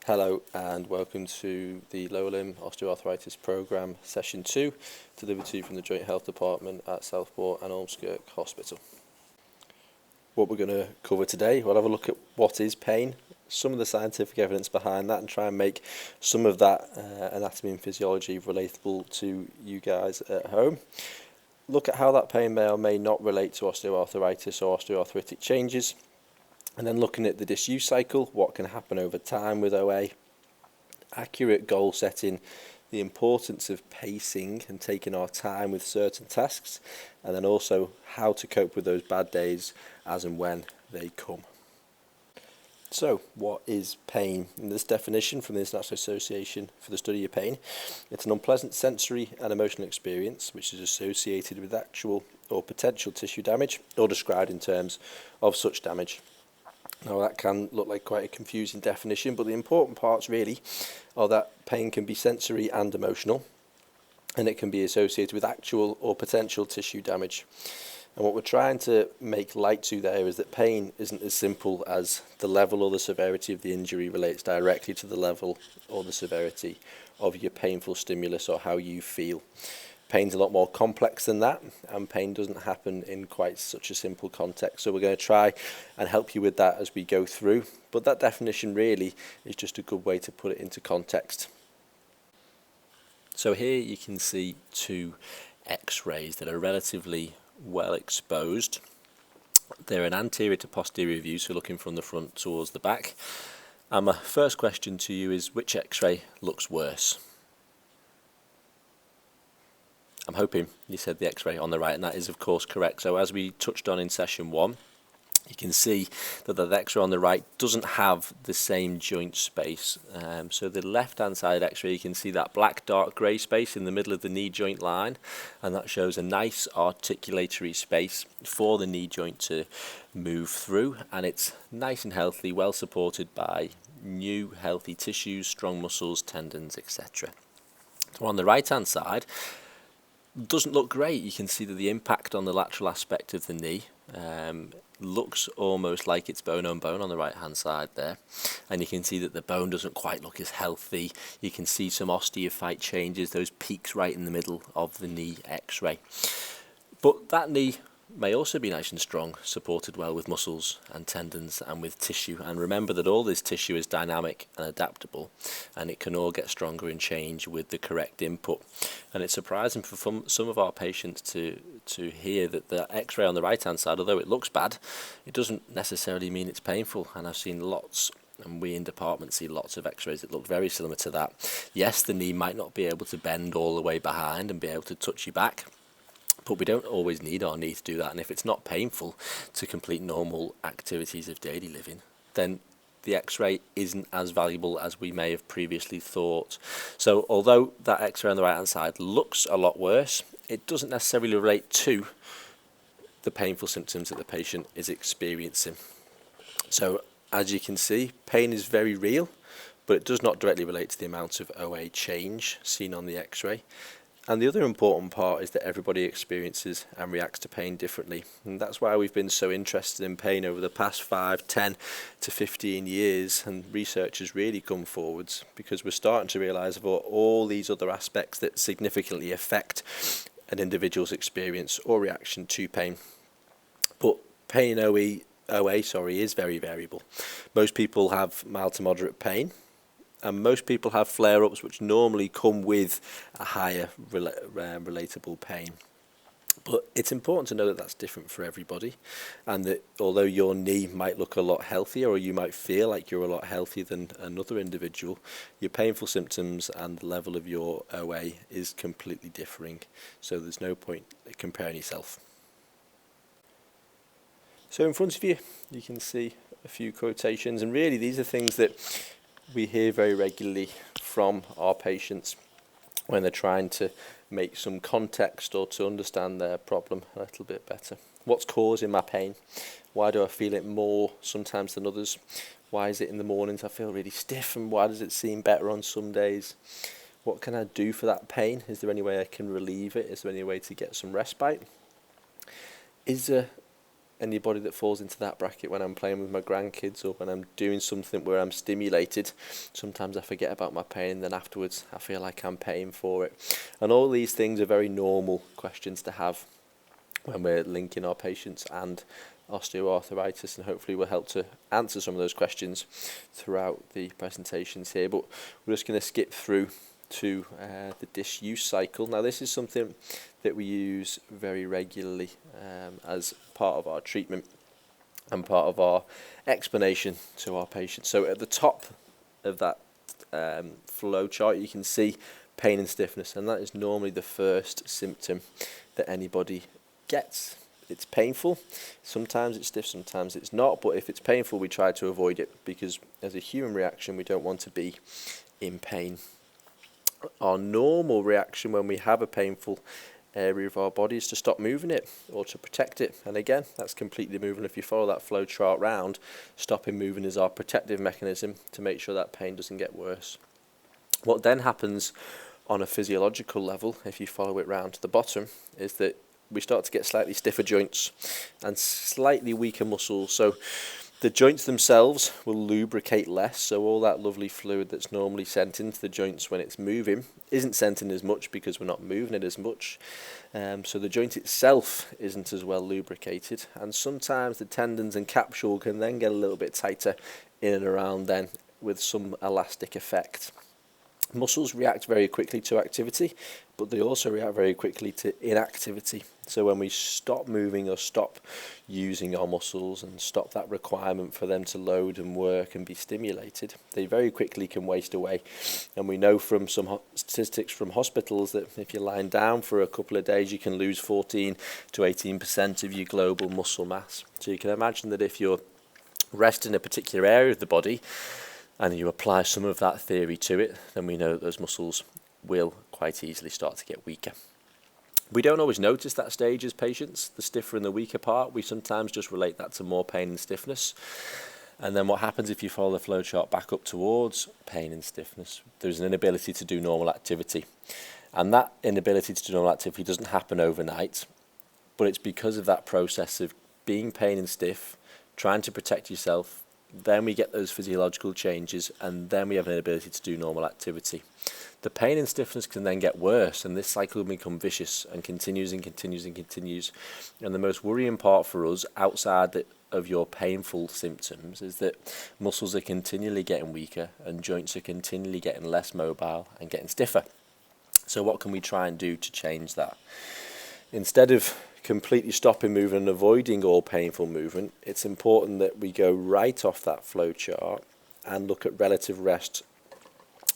Hello and welcome to the lower limb osteoarthritis program session 2, delivered to you from the Joint Health Department at Southport and Ormskirk Hospital. What we're going to cover today, we'll have a look at what is pain, some of the scientific evidence behind that, and try and make some of that anatomy and physiology relatable to you guys at home. Look at how that pain may or may not relate to osteoarthritis or osteoarthritic changes. And then looking at the disuse cycle, what can happen over time with OA, accurate goal setting, the importance of pacing and taking our time with certain tasks, and then also how to cope with those bad days as and when they come. So, what is pain? In this definition from the International Association for the Study of Pain, it's an unpleasant sensory and emotional experience which is associated with actual or potential tissue damage or described in terms of such damage. Now that can look like quite a confusing definition, but the important parts really are that pain can be sensory and emotional, and it can be associated with actual or potential tissue damage. And what we're trying to make light to there is that pain isn't as simple as the level or the severity of the injury relates directly to the level or the severity of your painful stimulus or how you feel. Pain's a lot more complex than that, and pain doesn't happen in quite such a simple context. So we're going to try and help you with that as we go through. But that definition really is just a good way to put it into context. So here you can see two X-rays that are relatively well exposed. They're an anterior to posterior view, so looking from the front towards the back. And my first question to you is, which X-ray looks worse? I'm hoping you said the X-ray on the right, and that is of course correct. So as we touched on in session 1, you can see that the X-ray on the right doesn't have the same joint space. So the left-hand side X-ray, you can see that black dark grey space in the middle of the knee joint line, and that shows a nice articulatory space for the knee joint to move through, and it's nice and healthy, well supported by new healthy tissues, strong muscles, tendons, etc. So on the right-hand side, doesn't look great. You can see that the impact on the lateral aspect of the knee looks almost like it's bone on bone on the right hand side there, and you can see that the bone doesn't quite look as healthy. You can see some osteophyte changes, those peaks right in the middle of the knee X-ray. But that knee may also be nice and strong, supported well with muscles and tendons and with tissue. And remember that all this tissue is dynamic and adaptable, and it can all get stronger and change with the correct input. And it's surprising for some of our patients to hear that the X-ray on the right hand side, although it looks bad, it doesn't necessarily mean it's painful. And I've seen lots, and we in department see lots of X-rays that look very similar to that. Yes, the knee might not be able to bend all the way behind and be able to touch you back, but we don't always need our knee to do that. And if it's not painful to complete normal activities of daily living, then the X-ray isn't as valuable as we may have previously thought. So although that X-ray on the right hand side looks a lot worse, it doesn't necessarily relate to the painful symptoms that the patient is experiencing. So as you can see, pain is very real, but it does not directly relate to the amount of OA change seen on the X-ray. And the other important part is that everybody experiences and reacts to pain differently. And that's why we've been so interested in pain over the past 5, 10 to 15 years. And research has really come forwards because we're starting to realise about all these other aspects that significantly affect an individual's experience or reaction to pain. But pain OA is very variable. Most people have mild to moderate pain, and most people have flare-ups which normally come with a higher relatable pain. But it's important to know that that's different for everybody, and that although your knee might look a lot healthier, or you might feel like you're a lot healthier than another individual, your painful symptoms and the level of your OA is completely differing. So there's no point comparing yourself. So in front of you, you can see a few quotations, and really these are things that we hear very regularly from our patients when they're trying to make some context or to understand their problem a little bit better. What's causing my pain? Why do I feel it more sometimes than others? Why is it in the mornings I feel really stiff, and why does it seem better on some days? What can I do for that pain? Is there any way I can relieve it? Is there any way to get some respite? Is there anybody that falls into that bracket when I'm playing with my grandkids or when I'm doing something where I'm stimulated. Sometimes I forget about my pain, and then afterwards I feel like I'm paying for it. And all these things are very normal questions to have when we're linking our patients and osteoarthritis, and hopefully we'll help to answer some of those questions throughout the presentations here. But we're just going to skip through to the disuse cycle. Now, this is something that we use very regularly as part of our treatment and part of our explanation to our patients. So at the top of that flow chart, you can see pain and stiffness, and that is normally the first symptom that anybody gets. It's painful, sometimes it's stiff, sometimes it's not, but if it's painful we try to avoid it, because as a human reaction we don't want to be in pain. Our normal reaction when we have a painful area of our body is to stop moving it or to protect it, and again that's completely moving. If you follow that flow chart round, stopping moving is our protective mechanism to make sure that pain doesn't get worse. What then happens on a physiological level, if you follow it round to the bottom, is that we start to get slightly stiffer joints and slightly weaker muscles. So the joints themselves will lubricate less, so all that lovely fluid that's normally sent into the joints when it's moving isn't sent in as much because we're not moving it as much. So the joint itself isn't as well lubricated, and sometimes the tendons and capsule can then get a little bit tighter in and around then, with some elastic effect. Muscles react very quickly to activity, but they also react very quickly to inactivity. So when we stop moving or stop using our muscles and stop that requirement for them to load and work and be stimulated, they very quickly can waste away. And we know from some statistics from hospitals that if you're lying down for a couple of days, you can lose 14 to 18% of your global muscle mass. So you can imagine that if you're resting a particular area of the body and you apply some of that theory to it, then we know that those muscles will quite easily start to get weaker. We don't always notice that stage as patients, the stiffer and the weaker part. We sometimes just relate that to more pain and stiffness. And then what happens if you follow the flow chart back up towards pain and stiffness? There's an inability to do normal activity. And that inability to do normal activity doesn't happen overnight, but it's because of that process of being pain and stiff, trying to protect yourself. Then we get those physiological changes, and then we have an inability to do normal activity. The pain and stiffness can then get worse, and this cycle will become vicious and continues and continues and continues. And the most worrying part for us, outside of your painful symptoms, is that muscles are continually getting weaker and joints are continually getting less mobile and getting stiffer. So what can we try and do to change that? Instead of completely stopping movement and avoiding all painful movement, it's important that we go right off that flow chart and look at relative rest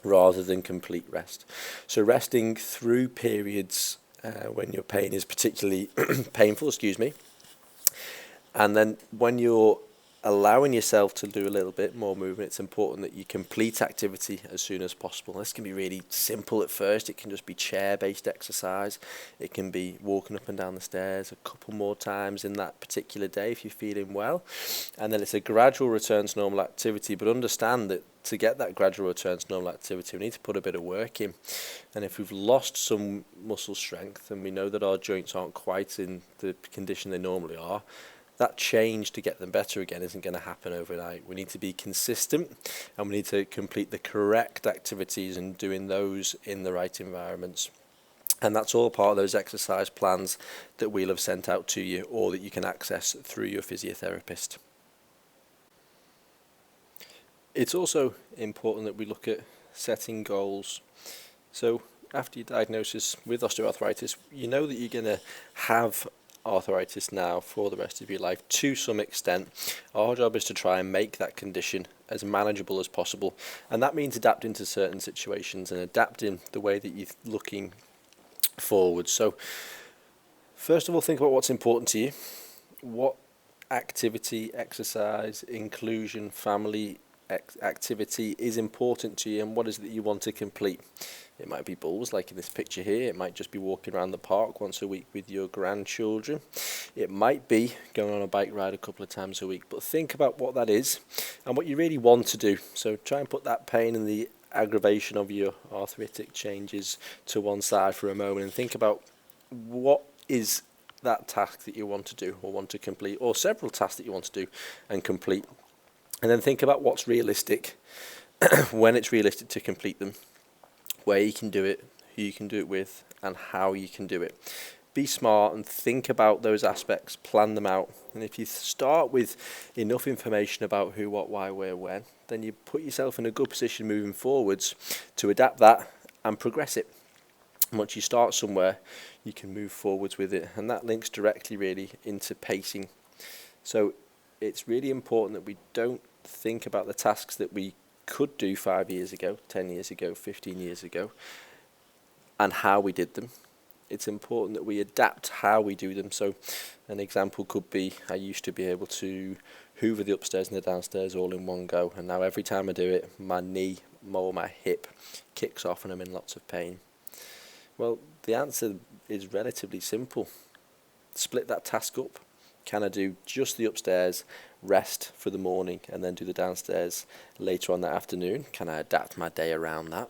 rather than complete rest. So resting through periods when your pain is particularly painful, and then when you're allowing yourself to do a little bit more movement, it's important that you complete activity as soon as possible. This can be really simple at first. It can just be chair-based exercise. It can be walking up and down the stairs a couple more times in that particular day if you're feeling well. And then it's a gradual return to normal activity, but understand that to get that gradual return to normal activity, we need to put a bit of work in. And if we've lost some muscle strength and we know that our joints aren't quite in the condition they normally are, that change to get them better again isn't going to happen overnight. We need to be consistent, and we need to complete the correct activities and doing those in the right environments. And that's all part of those exercise plans that we'll have sent out to you or that you can access through your physiotherapist. It's also important that we look at setting goals. So after your diagnosis with osteoarthritis, you know that you're going to have arthritis now for the rest of your life to some extent. Our job is to try and make that condition as manageable as possible, and that means adapting to certain situations and adapting the way that you're looking forward. So first of all, think about what's important to you. What activity, exercise, inclusion, family activity is important to you, and what is it that you want to complete? It might be balls like in this picture here. It might just be walking around the park once a week with your grandchildren. It might be going on a bike ride a couple of times a week. But think about what that is and what you really want to do. So try and put that pain and the aggravation of your arthritic changes to one side for a moment and think about what is that task that you want to do or want to complete, or several tasks that you want to do and complete. And then think about what's realistic, when it's realistic to complete them, where you can do it, who you can do it with, and how you can do it. Be smart and think about those aspects, plan them out. And if you start with enough information about who, what, why, where, when, then you put yourself in a good position moving forwards to adapt that and progress it. And once you start somewhere, you can move forwards with it. And that links directly really into pacing. So it's really important that we don't think about the tasks that we could do 5 years ago, 10 years ago, 15 years ago, and how we did them. It's important that we adapt how we do them. So an example could be, I used to be able to hoover the upstairs and the downstairs all in one go, and now every time I do it, my knee or my hip kicks off and I'm in lots of pain. Well, the answer is relatively simple. Split that task up. Can I do just the upstairs, rest for the morning, and then do the downstairs later on that afternoon? Can I adapt my day around that?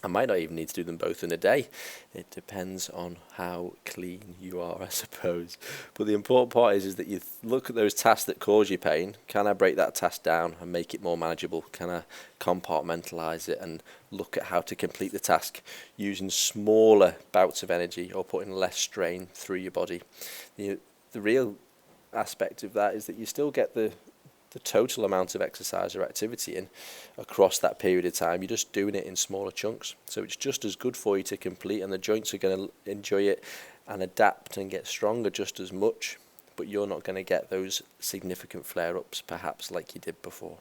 I might not even need to do them both in a day. It depends on how clean you are, I suppose. But the important part is that you look at those tasks that cause you pain. Can I break that task down and make it more manageable? Can I compartmentalise it and look at how to complete the task using smaller bouts of energy or putting less strain through your body? The real aspect of that is that you still get the total amount of exercise or activity in across that period of time. You're just doing it in smaller chunks, so it's just as good for you to complete, and the joints are going to enjoy it and adapt and get stronger just as much, but you're not going to get those significant flare-ups perhaps like you did before.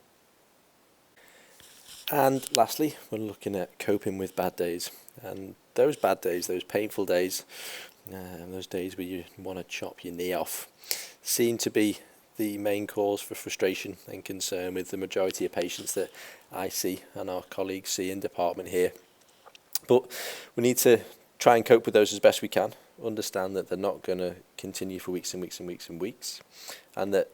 And lastly, we're looking at coping with bad days, and those bad days, those painful days, those days where you want to chop your knee off, seem to be the main cause for frustration and concern with the majority of patients that I see and our colleagues see in department here. But we need to try and cope with those as best we can, understand that they're not going to continue for weeks and weeks and weeks and weeks, and that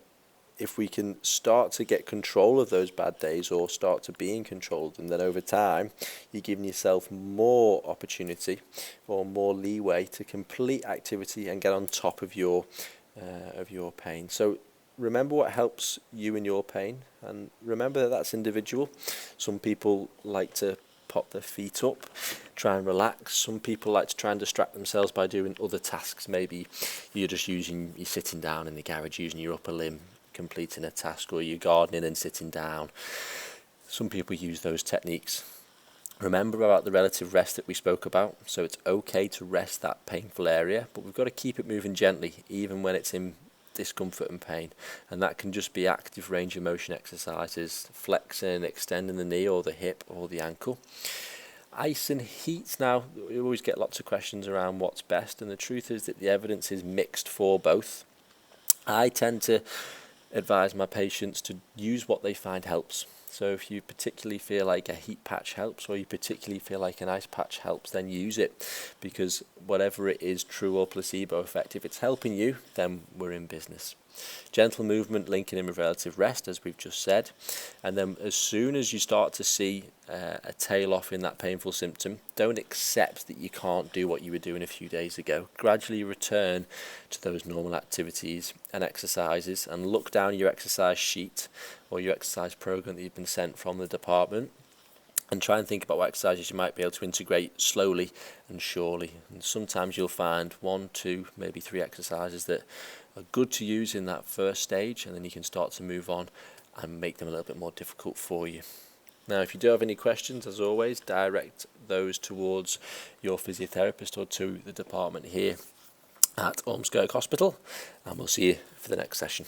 if we can start to get control of those bad days or start to be in control of them, then over time you're giving yourself more opportunity or more leeway to complete activity and get on top of your pain. So remember what helps you in your pain, and remember that that's individual. Some people like to pop their feet up, try and relax. Some people like to try and distract themselves by doing other tasks. Maybe you're sitting down in the garage using your upper limb, completing a task, or you're gardening and sitting down. Some people use those techniques. Remember about the relative rest that we spoke about. So it's okay to rest that painful area, but we've got to keep it moving gently, even when it's in discomfort and pain, and that can just be active range of motion exercises, flexing, extending the knee or the hip or the ankle. Ice and heat. Now, we always get lots of questions around what's best, and the truth is that the evidence is mixed for both. I tend to advise my patients to use what they find helps. So if you particularly feel like a heat patch helps, or you particularly feel like an ice patch helps, then use it, because whatever it is, true or placebo effect, if it's helping you, then we're in business. Gentle movement linking in with relative rest, as we've just said, and then as soon as you start to see a tail off in that painful symptom, don't accept that you can't do what you were doing a few days ago. Gradually return to those normal activities and exercises, and look down your exercise sheet or your exercise program that you've been sent from the department, and try and think about what exercises you might be able to integrate slowly and surely. And sometimes you'll find 1, 2, maybe 3 exercises that are good to use in that first stage, and then you can start to move on and make them a little bit more difficult for you. Now, if you do have any questions, as always, direct those towards your physiotherapist or to the department here at Ormskirk Hospital, and we'll see you for the next session.